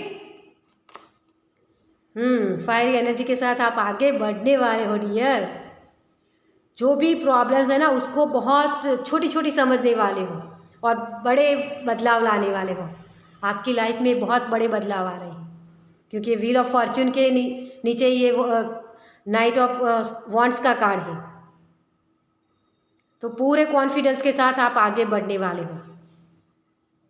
फायर एनर्जी के साथ आप आगे बढ़ने वाले हो डियर। जो भी प्रॉब्लम्स है ना, उसको बहुत छोटी छोटी समझने वाले हो और बड़े बदलाव लाने वाले हो। आपकी लाइफ में बहुत बड़े बदलाव आ रहे हैं, क्योंकि व्हील ऑफ फॉर्च्यून के नीचे ये नाइट ऑफ वॉन्ड्स का कार्ड है। तो पूरे कॉन्फिडेंस के साथ आप आगे बढ़ने वाले हो।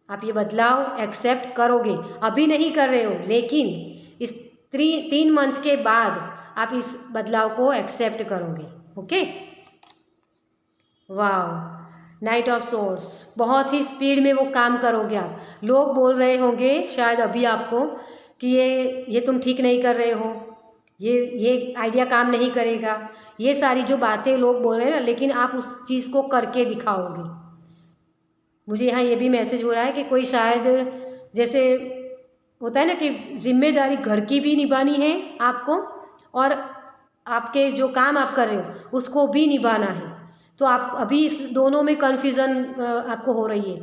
आप ये बदलाव एक्सेप्ट करोगे, अभी नहीं कर रहे हो, लेकिन इस 3 मंथ के बाद आप इस बदलाव को एक्सेप्ट करोगे, ओके। वाह, नाइट ऑफ सोर्स, बहुत ही स्पीड में वो काम करोगे आप। लोग बोल रहे होंगे शायद अभी आपको कि ये तुम ठीक नहीं कर रहे हो, ये आइडिया काम नहीं करेगा, ये सारी जो बातें लोग बोल रहे हैं ना, लेकिन आप उस चीज़ को करके दिखाओगे। मुझे यहाँ ये भी मैसेज हो रहा है कि कोई शायद जैसे होता है ना कि जिम्मेदारी घर की भी निभानी है आपको, और आपके जो काम आप कर रहे हो उसको भी निभाना है। तो आप अभी इस दोनों में कन्फ्यूज़न आपको हो रही है।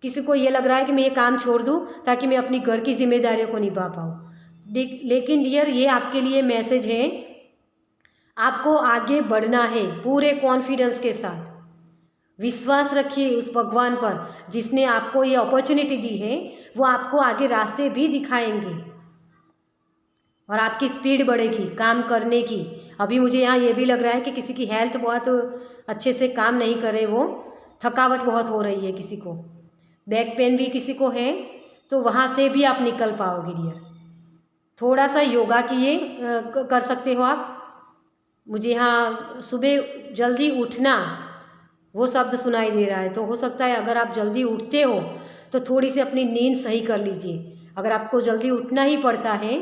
किसी को ये लग रहा है कि मैं ये काम छोड़ दूँ ताकि मैं अपनी घर की जिम्मेदारियों को निभा पाऊँ। लेकिन डियर, ये आपके लिए मैसेज है, आपको आगे बढ़ना है पूरे कॉन्फिडेंस के साथ। विश्वास रखिए उस भगवान पर जिसने आपको ये अपॉर्चुनिटी दी है, वो आपको आगे रास्ते भी दिखाएंगे और आपकी स्पीड बढ़ेगी काम करने की। अभी मुझे यहाँ ये भी लग रहा है कि किसी की हेल्थ बहुत अच्छे से काम नहीं करे, वो थकावट बहुत हो रही है, किसी को बैक पेन भी किसी को है, तो वहाँ से भी आप निकल पाओगे डियर। थोड़ा सा योगा किए कर सकते हो आप। मुझे यहाँ सुबह जल्दी उठना वो शब्द सुनाई दे रहा है, तो हो सकता है अगर आप जल्दी उठते हो तो थोड़ी सी अपनी नींद सही कर लीजिए। अगर आपको जल्दी उठना ही पड़ता है,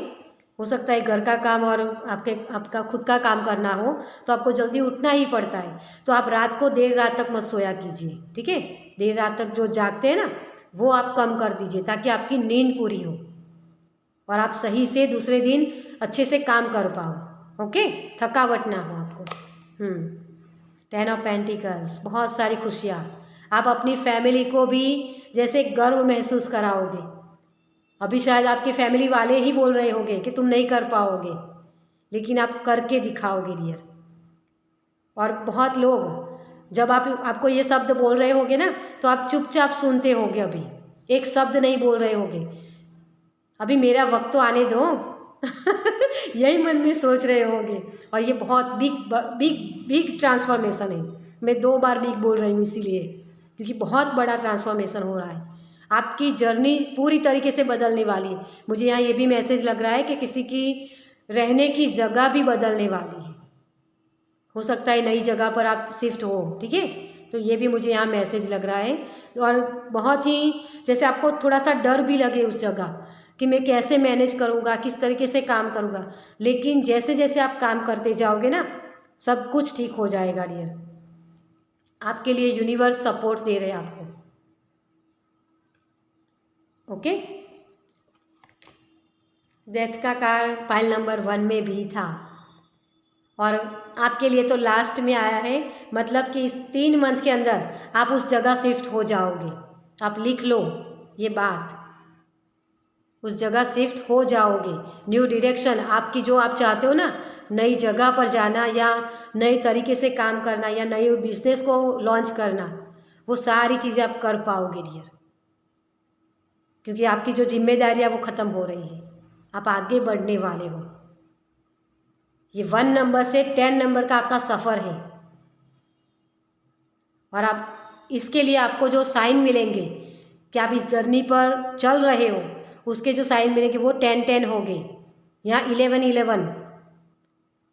हो सकता है घर का काम और आपका खुद का काम करना हो, तो आपको जल्दी उठना ही पड़ता है, तो आप रात को देर रात तक मत सोया कीजिए, ठीक है। देर रात तक जो जागते हैं ना, वो आप कम कर दीजिए ताकि आपकी नींद पूरी हो और आप सही से दूसरे दिन अच्छे से काम कर पाओ। ओके, थकावट ना हो आपको। 10 ऑफ पेंटिकल्स, बहुत सारी खुशियाँ। आप अपनी फैमिली को भी जैसे गर्व महसूस कराओगे। अभी शायद आपके फैमिली वाले ही बोल रहे होंगे कि तुम नहीं कर पाओगे, लेकिन आप करके दिखाओगे डियर। और बहुत लोग जब आपको ये शब्द बोल रहे होंगे ना, तो आप चुपचाप सुनते होगे, अभी एक शब्द नहीं बोल रहे होंगे, अभी मेरा वक्त तो आने दो यही मन में सोच रहे होंगे। और ये बहुत बिग ट्रांसफॉर्मेशन है। मैं 2 बार बिग बोल रही हूँ इसीलिए, क्योंकि बहुत बड़ा ट्रांसफॉर्मेशन हो रहा है। आपकी जर्नी पूरी तरीके से बदलने वाली है। मुझे यहाँ ये भी मैसेज लग रहा है कि किसी की रहने की जगह भी बदलने वाली है। हो सकता है नई जगह पर आप शिफ्ट हो, ठीक है। तो ये भी मुझे यहाँ मैसेज लग रहा है। और बहुत ही जैसे आपको थोड़ा सा डर भी लगे उस जगह कि मैं कैसे मैनेज करूँगा, किस तरीके से काम करूँगा, लेकिन जैसे जैसे आप काम करते जाओगे ना, सब कुछ ठीक हो जाएगा डियर। आपके लिए यूनिवर्स सपोर्ट दे रहे हैं आपको। ओके, डेथ का कार्ड पाइल नंबर 1 में भी था और आपके लिए तो लास्ट में आया है। मतलब कि इस 3 मंथ के अंदर आप उस जगह शिफ्ट हो जाओगे। आप लिख लो ये बात, उस जगह शिफ्ट हो जाओगे। न्यू डायरेक्शन आपकी जो आप चाहते हो ना, नई जगह पर जाना या नए तरीके से काम करना या नए बिजनेस को लॉन्च करना, वो सारी चीज़ें आप कर पाओगे डियर, क्योंकि आपकी जो जिम्मेदारियाँ वो ख़त्म हो रही हैं। आप आगे बढ़ने वाले हो। ये 1 नंबर से 10 नंबर का आपका सफ़र है और आप इसके लिए आपको जो साइन मिलेंगे कि आप इस जर्नी पर चल रहे हो, उसके जो साइन मिलेंगे वो 10-10 हो गए। यहाँ 11-11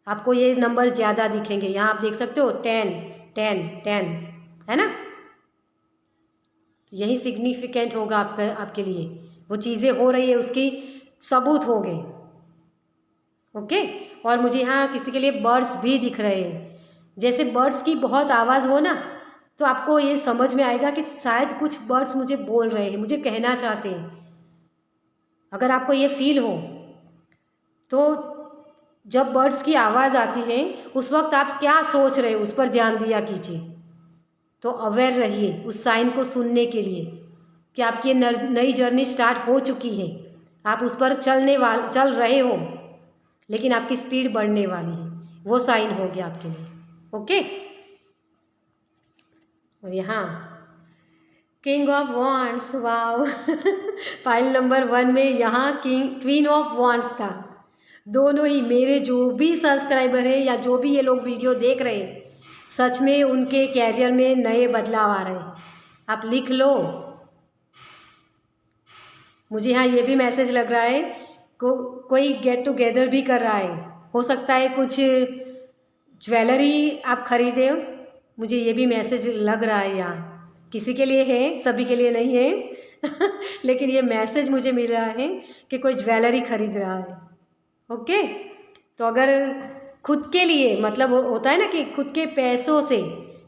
आपको ये नंबर ज़्यादा दिखेंगे। यहाँ आप देख सकते हो 10-10-10, है ना। यही सिग्निफिकेंट होगा आपके लिए। वो चीज़ें हो रही है उसकी सबूत हो गए। ओके, और मुझे यहाँ किसी के लिए बर्ड्स भी दिख रहे हैं। जैसे बर्ड्स की बहुत आवाज़ हो ना, तो आपको ये समझ में आएगा कि शायद कुछ बर्ड्स मुझे बोल रहे हैं, मुझे कहना चाहते हैं। अगर आपको ये फील हो, तो जब बर्ड्स की आवाज़ आती है उस वक्त आप क्या सोच रहे हो उस पर ध्यान दिया कीजिए। तो अवेयर रहिए उस साइन को सुनने के लिए कि आपकी नई जर्नी स्टार्ट हो चुकी है। आप उस पर चल रहे हो, लेकिन आपकी स्पीड बढ़ने वाली है। वो साइन हो गया आपके लिए। ओके, और यहाँ king of wands, wow file number 1 में यहाँ क्वीन ऑफ वॉन्ड्स था। दोनों ही मेरे जो भी सब्सक्राइबर है या जो भी ये लोग वीडियो देख रहे हैं, सच में उनके कैरियर में नए बदलाव आ रहे हैं। आप लिख लो। मुझे यहाँ ये भी मैसेज लग रहा है कोई गेट टुगेदर भी कर रहा है। हो सकता है कुछ ज्वेलरी आप खरीदे हो। मुझे ये भी मैसेज लग रहा है यहाँ। किसी के लिए है, सभी के लिए नहीं है लेकिन ये मैसेज मुझे मिल रहा है कि कोई ज्वेलरी खरीद रहा है। ओके, तो अगर खुद के लिए मतलब होता है ना कि खुद के पैसों से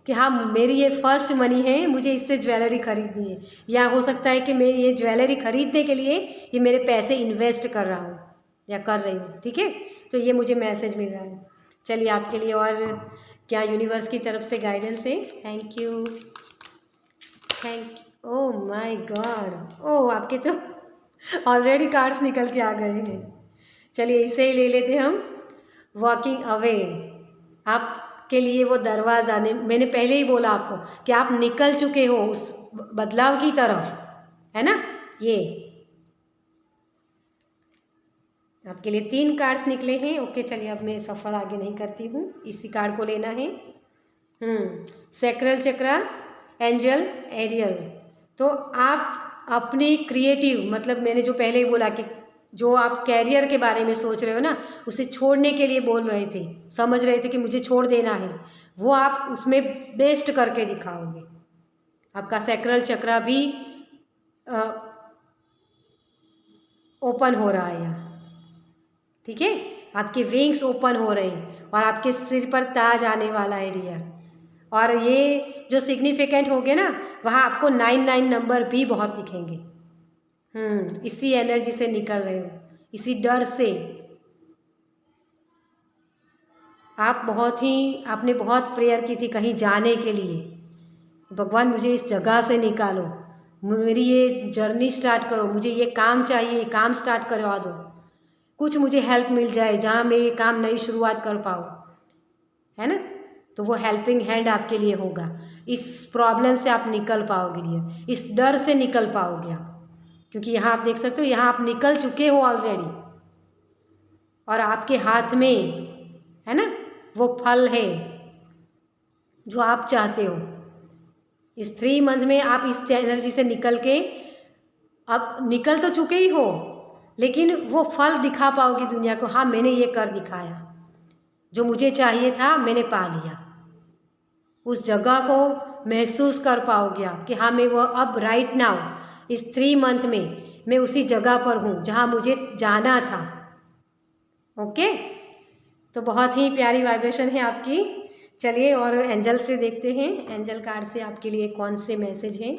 कि हाँ मेरी ये फर्स्ट मनी है, मुझे इससे ज्वेलरी खरीदनी है, या हो सकता है कि मैं ये ज्वेलरी खरीदने के लिए ये मेरे पैसे इन्वेस्ट कर रहा हूँ या कर रही हूँ। ठीक है, तो ये मुझे मैसेज मिल रहा है। चलिए आपके लिए और क्या यूनिवर्स की तरफ से गाइडेंस है। Thank you, thank you. Oh my God, oh आपके तो ऑलरेडी कार्ड्स निकल के आ गए हैं। चलिए इसे ही ले लेते हम। वॉकिंग अवे, आपके लिए वो दरवाज़ा, मैंने पहले ही बोला आपको कि आप निकल चुके हो उस बदलाव की तरफ, है ना। ये आपके लिए 3 कार्ड्स निकले हैं। ओके, चलिए अब मैं सफ़र आगे नहीं करती हूँ, इसी कार्ड को लेना है। सैक्रल चक्रा, एंजल, एरियल। तो आप अपनी क्रिएटिव, मतलब मैंने जो पहले ही बोला कि जो आप कैरियर के बारे में सोच रहे हो ना, उसे छोड़ने के लिए बोल रहे थे, समझ रहे थे कि मुझे छोड़ देना है, वो आप उसमें बेस्ट करके दिखाओगे। आपका सैक्रल चक्रा भी ओपन हो रहा है यहाँ। ठीक है, आपके विंग्स ओपन हो रहे हैं और आपके सिर पर ताज आने वाला है डियर। और ये जो सिग्निफिकेंट हो गए ना, वहाँ आपको 99 नंबर भी बहुत दिखेंगे। इसी एनर्जी से निकल रहे हो, इसी डर से। आपने बहुत प्रेयर की थी कहीं जाने के लिए, भगवान मुझे इस जगह से निकालो, मेरी ये जर्नी स्टार्ट करो, मुझे ये काम चाहिए, ये काम स्टार्ट करवा दो, कुछ मुझे हेल्प मिल जाए जहाँ मैं ये काम नई शुरुआत कर पाऊँ, है ना। तो वो हेल्पिंग हैंड आपके लिए होगा। इस प्रॉब्लम से आप निकल पाओगे डियर, इस डर से निकल पाओगे आप, क्योंकि यहाँ आप देख सकते हो, यहाँ आप निकल चुके हो ऑलरेडी और आपके हाथ में, है ना, वो फल है जो आप चाहते हो। इस 3 मंथ में आप इस एनर्जी से निकल के, अब निकल तो चुके ही हो, लेकिन वो फल दिखा पाओगे दुनिया को। हाँ मैंने ये कर दिखाया, जो मुझे चाहिए था मैंने पा लिया। उस जगह को महसूस कर पाओगे आप कि हाँ मैं वो अब राइट नाउ इस 3 मंथ में मैं उसी जगह पर हूँ जहाँ मुझे जाना था। ओके, तो बहुत ही प्यारी वाइब्रेशन है आपकी। चलिए और एंजल से देखते हैं, एंजल कार्ड से आपके लिए कौन से मैसेज हैं,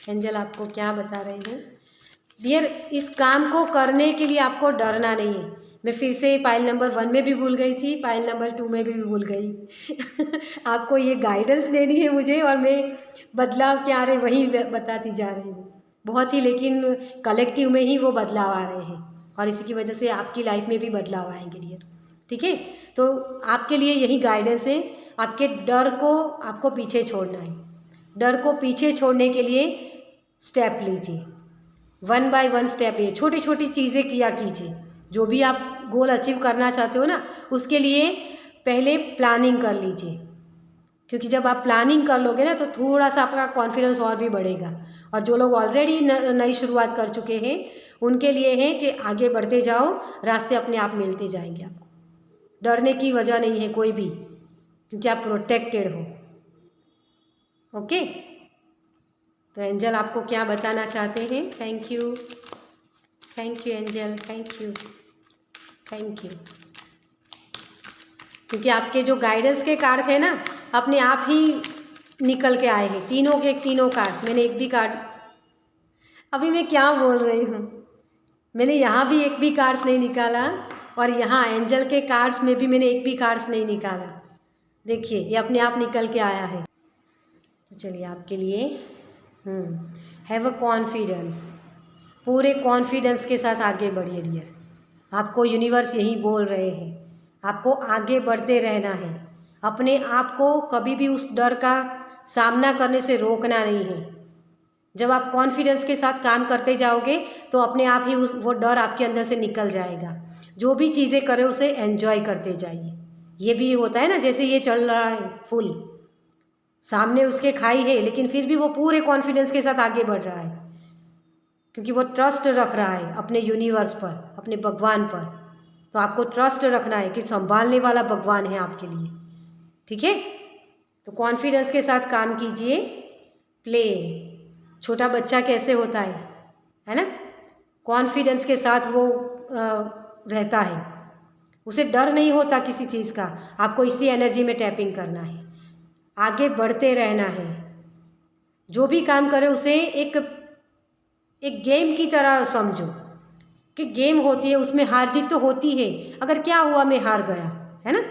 एंजल आपको क्या बता रहे हैं। डियर, इस काम को करने के लिए आपको डरना नहीं है। मैं फिर से पाइल नंबर 1 में भी भूल गई थी, पाइल नंबर 2 में भी भूल गई आपको ये गाइडेंस देनी है मुझे, और मैं बदलाव क्या आ रहे वही बताती जा रही हूँ बहुत ही, लेकिन कलेक्टिव में ही वो बदलाव आ रहे हैं और इसी की वजह से आपकी लाइफ में भी बदलाव आएंगे डियर। ठीक है, तो आपके लिए यही गाइडेंस है। आपके डर को आपको पीछे छोड़ना है। डर को पीछे छोड़ने के लिए स्टेप लीजिए, 1 बाय 1 स्टेप लिए, छोटी छोटी चीज़ें किया कीजिए। जो भी आप गोल अचीव करना चाहते हो ना, उसके लिए पहले प्लानिंग कर लीजिए, क्योंकि जब आप प्लानिंग कर लोगे ना तो थोड़ा सा आपका कॉन्फिडेंस और भी बढ़ेगा। और जो लोग ऑलरेडी नई शुरुआत कर चुके हैं उनके लिए है कि आगे बढ़ते जाओ, रास्ते अपने आप मिलते जाएंगे आपको। डरने की वजह नहीं है कोई भी, क्योंकि आप प्रोटेक्टेड हो। ओके, तो एंजल आपको क्या बताना चाहते हैं। Thank you, thank you angel, thank you, thank you. क्योंकि आपके जो गाइडेंस के कार्ड थे ना, अपने आप ही निकल के आए हैं, तीनों के तीनों कार्ड्स। मैंने एक भी कार्ड, अभी मैं क्या बोल रही हूँ, मैंने यहाँ भी एक भी कार्ड्स नहीं निकाला और यहाँ एंजल के कार्ड्स में भी मैंने एक भी कार्ड्स नहीं निकाला। देखिए ये अपने आप निकल के आया है। तो चलिए आपके लिए हैव अ कॉन्फिडेंस, पूरे कॉन्फिडेंस के साथ आगे बढ़िए डियर। आपको यूनिवर्स यही बोल रहे हैं, आपको आगे बढ़ते रहना है। अपने आप को कभी भी उस डर का सामना करने से रोकना नहीं है। जब आप कॉन्फिडेंस के साथ काम करते जाओगे तो अपने आप ही वो डर आपके अंदर से निकल जाएगा। जो भी चीज़ें करें उसे एंजॉय करते जाइए। ये भी होता है ना, जैसे ये चल रहा है फूल, सामने उसके खाई है लेकिन फिर भी वो पूरे कॉन्फिडेंस के साथ आगे बढ़ रहा है, क्योंकि वो ट्रस्ट रख रहा है अपने यूनिवर्स पर, अपने भगवान पर। तो आपको ट्रस्ट रखना है कि संभालने वाला भगवान है आपके लिए। ठीक है, तो कॉन्फिडेंस के साथ काम कीजिए। प्ले, छोटा बच्चा कैसे होता है, है ना। कॉन्फिडेंस के साथ वो रहता है, उसे डर नहीं होता किसी चीज़ का। आपको इसी एनर्जी में टैपिंग करना है, आगे बढ़ते रहना है। जो भी काम करे उसे एक गेम की तरह समझो कि गेम होती है, उसमें हार जीत तो होती है। अगर क्या हुआ मैं हार गया, है ना,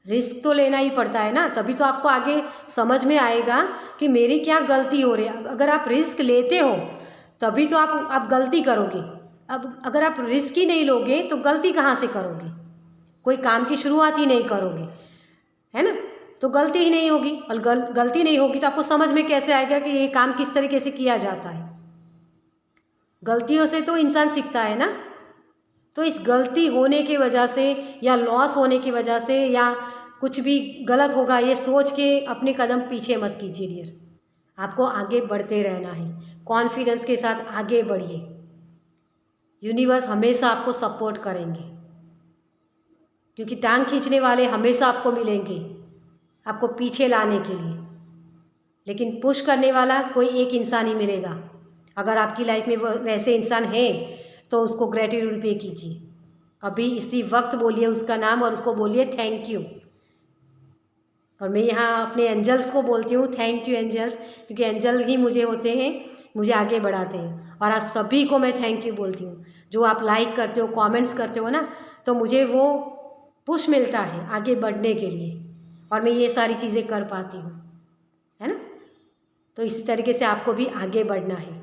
रिस्क तो लेना ही पड़ता है ना, तभी तो आपको आगे समझ में आएगा कि मेरी क्या गलती हो रही है। अगर आप रिस्क लेते हो तभी तो आप गलती करोगे। अब अगर आप रिस्क ही नहीं लोगे तो गलती कहाँ से करोगे? कोई काम की शुरुआत ही नहीं करोगे, है ना, तो गलती ही नहीं होगी। और गलती नहीं होगी तो आपको समझ में कैसे आएगा कि ये काम किस तरीके से किया जाता है? गलतियों से तो इंसान सीखता है ना। तो इस गलती होने की वजह से या लॉस होने की वजह से या कुछ भी गलत होगा ये सोच के अपने कदम पीछे मत कीजिए डियर। आपको आगे बढ़ते रहना है, कॉन्फिडेंस के साथ आगे बढ़िए। यूनिवर्स हमेशा आपको सपोर्ट करेंगे, क्योंकि टांग खींचने वाले हमेशा आपको मिलेंगे आपको पीछे लाने के लिए, लेकिन पुश करने वाला कोई एक इंसान ही मिलेगा। अगर आपकी लाइफ में वो वैसे इंसान है तो उसको ग्रेटिट्यूड पे कीजिए। अभी इसी वक्त बोलिए उसका नाम और उसको बोलिए थैंक यू। और मैं यहाँ अपने एंजल्स को बोलती हूँ थैंक यू एंजल्स, क्योंकि एंजल ही मुझे होते हैं, मुझे आगे बढ़ाते हैं। और आप सभी को मैं थैंक यू बोलती हूँ। जो आप लाइक करते हो, कमेंट्स करते हो ना, तो मुझे वो पुश मिलता है आगे बढ़ने के लिए, और मैं ये सारी चीज़ें कर पाती हूँ, है ना। तो इसी तरीके से आपको भी आगे बढ़ना है।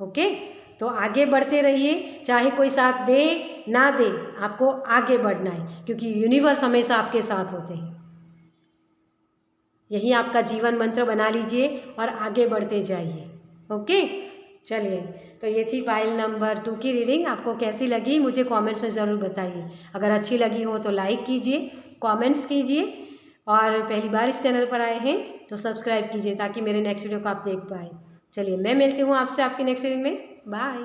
ओके, तो आगे बढ़ते रहिए, चाहे कोई साथ दे ना दे, आपको आगे बढ़ना है, क्योंकि यूनिवर्स हमेशा आपके साथ होते हैं। यही आपका जीवन मंत्र बना लीजिए और आगे बढ़ते जाइए। ओके, चलिए, तो ये थी फाइल नंबर 2 की रीडिंग। आपको कैसी लगी मुझे कमेंट्स में ज़रूर बताइए। अगर अच्छी लगी हो तो लाइक कीजिए, कमेंट्स कीजिए, और पहली बार इस चैनल पर आए हैं तो सब्सक्राइब कीजिए ताकि मेरे नेक्स्ट वीडियो को आप देख पाए। चलिए, मैं मिलती हूँ आपसे आपकी नेक्स्ट रीडिंग में। बाय।